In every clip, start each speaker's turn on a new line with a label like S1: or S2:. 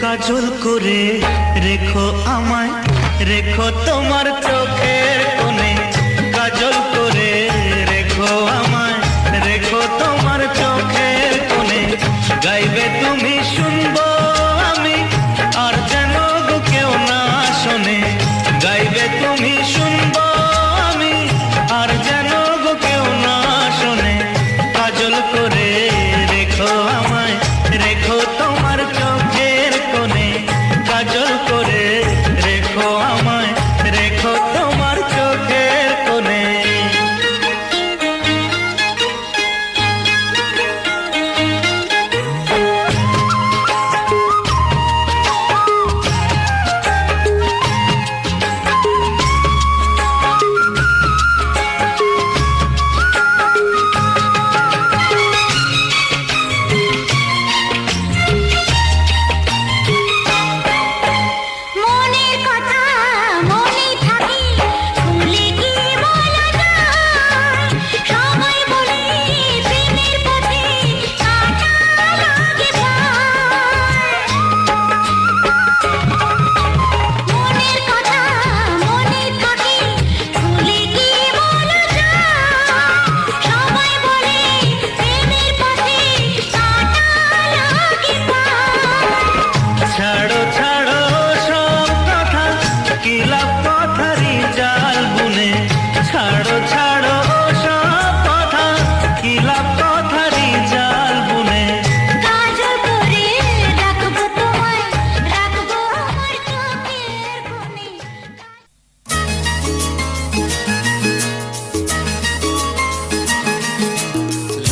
S1: কাজল করে রেখো আমায়, রেখো তোমার চোখের কোণে। কাজল করে রেখো আমায়, রেখো তোমার চোখের কোণে। গাইবে তুমি শুনবো আমি, আর যেন গো কেউ না শোনে। গাইবে তুমি শুনবো আমি, আর যেন গো কেউ না শোনে। কাজল করে রেখো আমায়, রেখো তোমার চোখের কোণে। কাজল করে রেখো আমায়, রেখো তোমার চোখের কোণে।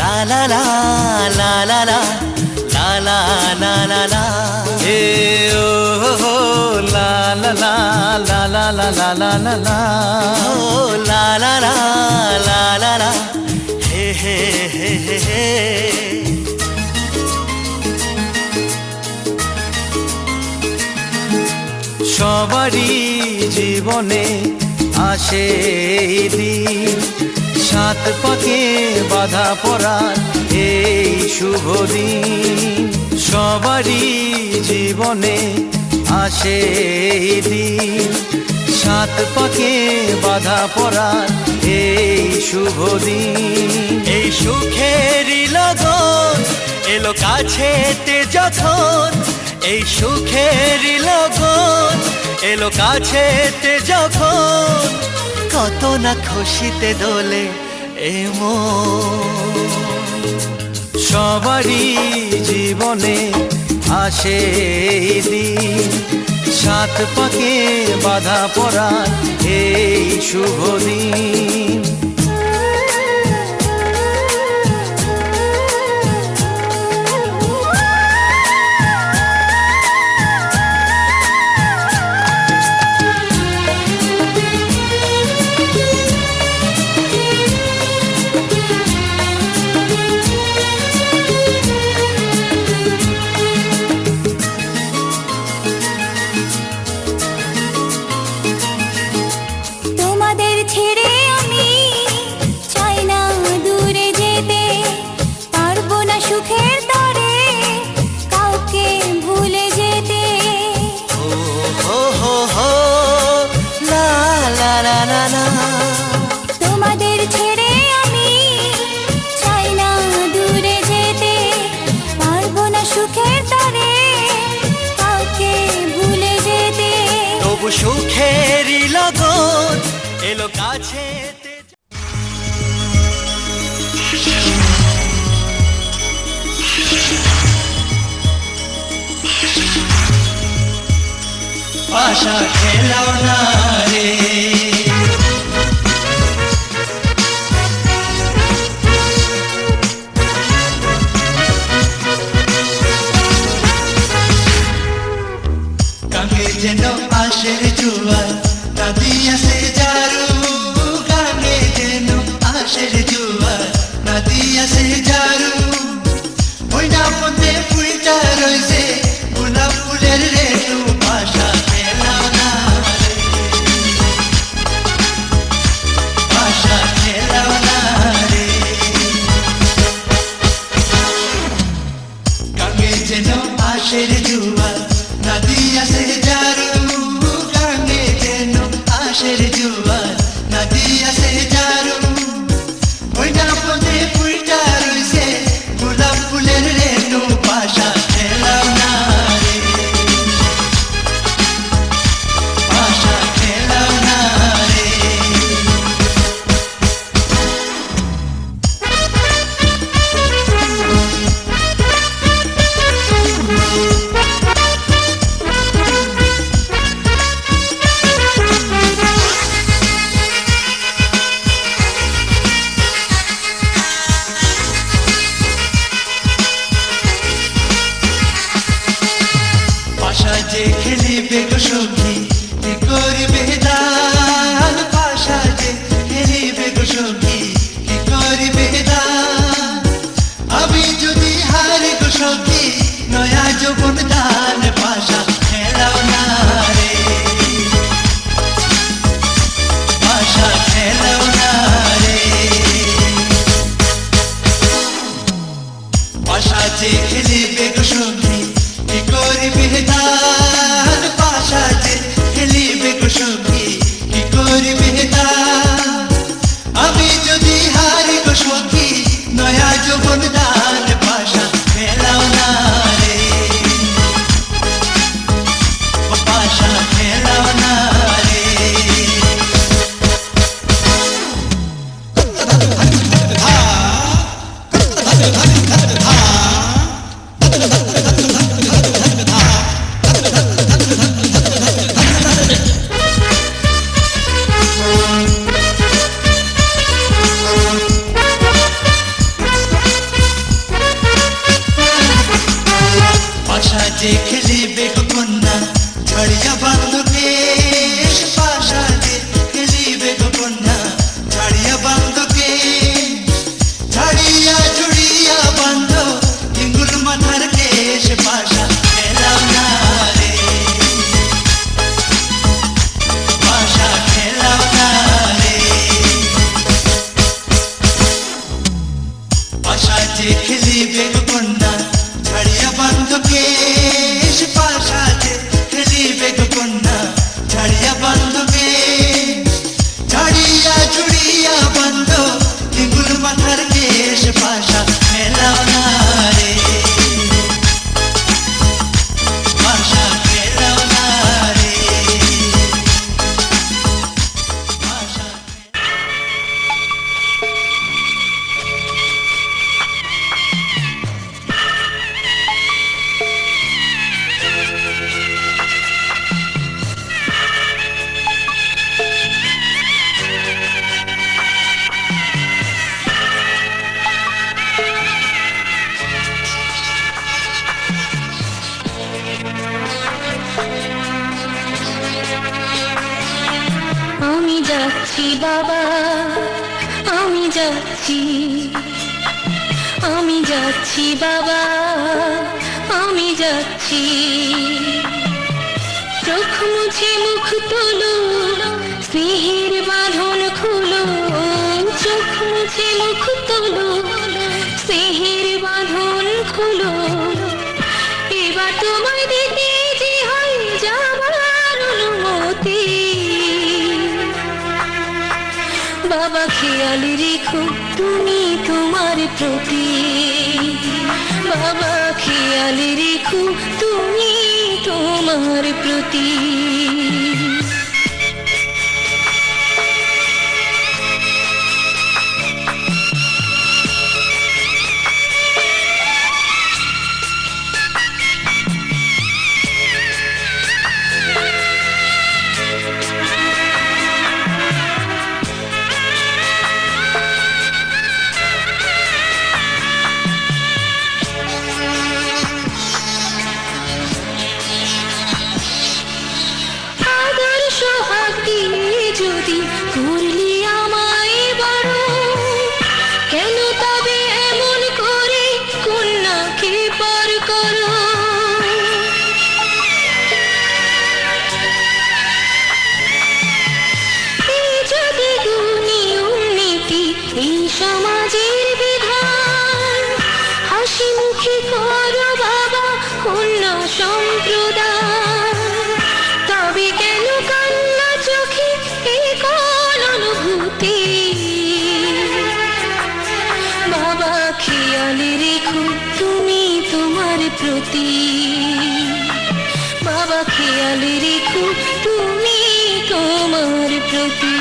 S1: La la la la la la la la la la hey oh oh la la la la la la la la la la oh la la la la la la hey hey hey hey hey সবারই জীবনে আসে দিন, সাত পাকে বাধা পড়ার এই শুভ দিন। সবারই জীবনে আসে দিন, সাত পাকে বাধা পড়ার এই শুভ দিন। এই সুখেরই লগন এলো কাছেতে যখন, এই সুখেরই লগন এলো কাছেতে যখন, কত না খুশিতে দোলে এ মন। সবারই জীবনে আসে দিন, সাত পাকে বাধা পড়ার এই শুভ দিন।
S2: তোমাদের ছেড়ে আমি
S1: সুখেরই লগন এলো কাছে।
S2: পাশা খেলাও না রে, গাঙ্গে যেন আশের জুয়ার, নদী আসে জারু। গাঙ্গে যেন আশের জুয়ার, নদী আসে জারু। ওই না পথে ফুলটা রয়েছে গোলাপ ফুলের রেণু। পাশা খেলাও না রে, পাশা খেলাও না রে, গাঙ্গে যেন আশের জুয়ার, নদী আসে জারু। গাঙ্গে যেন আশের জুয়ার, নদী আসে জারু। ওই না পথে ফুলটা রয়েছে গোলাপ ফুলের রেণু। পাশা খেলাও না রে, পাশা খেলাও না রে, পাশা যে খেলিবে গো সখী কি করিবে দান। পাশা যে খেলিবে গো সখী কি করিবে দান। আমি যদি হারি গো সখী নয়া যৌবন দান। পাশা খেলাও না রে, পাশা খেলাও না রে, পাশা যে খেলিবে গো সখী কি করিবে দান। পাশা যে খেলিবে গো সখী কি করিবে দান। আমি যদি হারি গো সখী নয়া যৌবন দান। পাশা খেলাও না রে, পাশা খেলাও না রে, পাশা যে খেলিবে গো কন্যা ঝড়িয়া বান্ধ কেশ। পাশা যে খেলিবে গো কন্যা ঝড়িয়া বান্ধ কেশ। ঝড়িয়া ঝুড়িয়া বান্ধ হিঙ্গুল মাথার কেশ। পাশা খেলাও না রে, পাশা খেলাও না রে, পাশা যে খেলিবে গো কন্যা ঝড়িয়া বান্ধ কেশ। পাশা যে খেলিবে গো কন্যা ঝড়িয়া বান্ধ কেশ। ঝড়িয়া ঝুড়িয়া বান্ধ হিঙ্গুল মাথার কেশ। পাশা খেলাও না রে, পাশা খেলাও না রে, পাশা।
S3: আমি যাচ্ছি বাবা, আমি যাচ্ছি, আমি যাচ্ছি বাবা, আমি যাচ্ছি। চোখ মুছে মুখ তোলো, স্নেহের বাঁধন খুলো। চোখ মুছে মুখ তোলো, স্নেহের বাঁধন খুলো। এবার তোমায় দেখে যে হয় যাবার অনুমতি। বাবা খেয়াল রেখো তুমি তোমার প্রতি। বাবা খেয়াল রেখো তুমি তোমার প্রতি। খেয়াল রেখো তুমি তোমার প্রতি, বাবা খেয়াল রেখো তুমি তোমার প্রতি।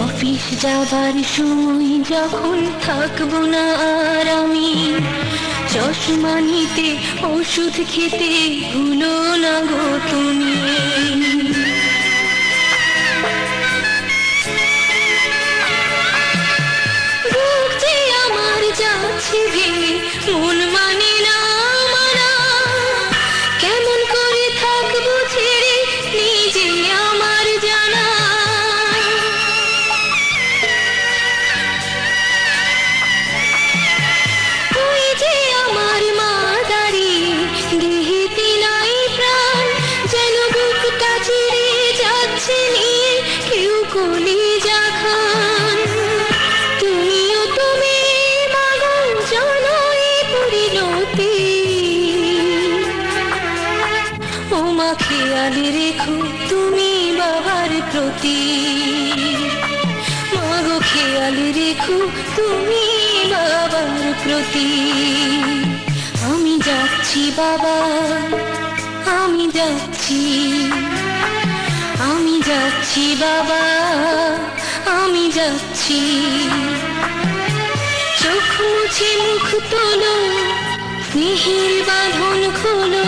S3: অফিস যাবার সময় যখন থাকবো না আর আমি, চশমা নিতে ওষুধ খেতে ভুলো না গো তুমি। বুক যে আমার যাচ্ছে ভেঙে, মন মানে না মানা, কেমন করে থাকবো ছেড়ে নিজে আমার জানা। কলিজা খান তুমিও তুমি মাগো জনই পরিণতি, ও মা খেয়াল রেখো তুমি বাবার প্রতি, মাগো খেয়াল রেখো তুমি বাবার প্রতি। আমি যাচ্ছি বাবা, আমি যাচ্ছি, আমি যাচ্ছি বাবা, আমি যাচ্ছি। চোখ মুছে মুখ তোলো, স্নেহের বাঁধন খোলো,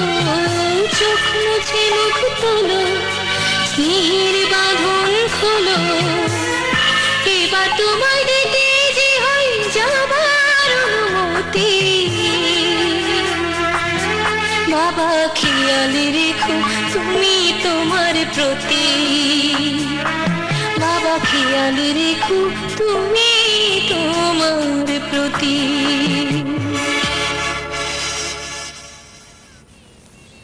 S3: চোখ মুছে মুখ তোলো, স্নেহের বাঁধন খোলো। এবার তোমায় ডেকে যে হয় যাবার অনুমতি, বাবা খেয়াল রেখো তুমি তোমার প্রতি, বাবা খেয়াল রেখো তুমি তোমার প্রতি।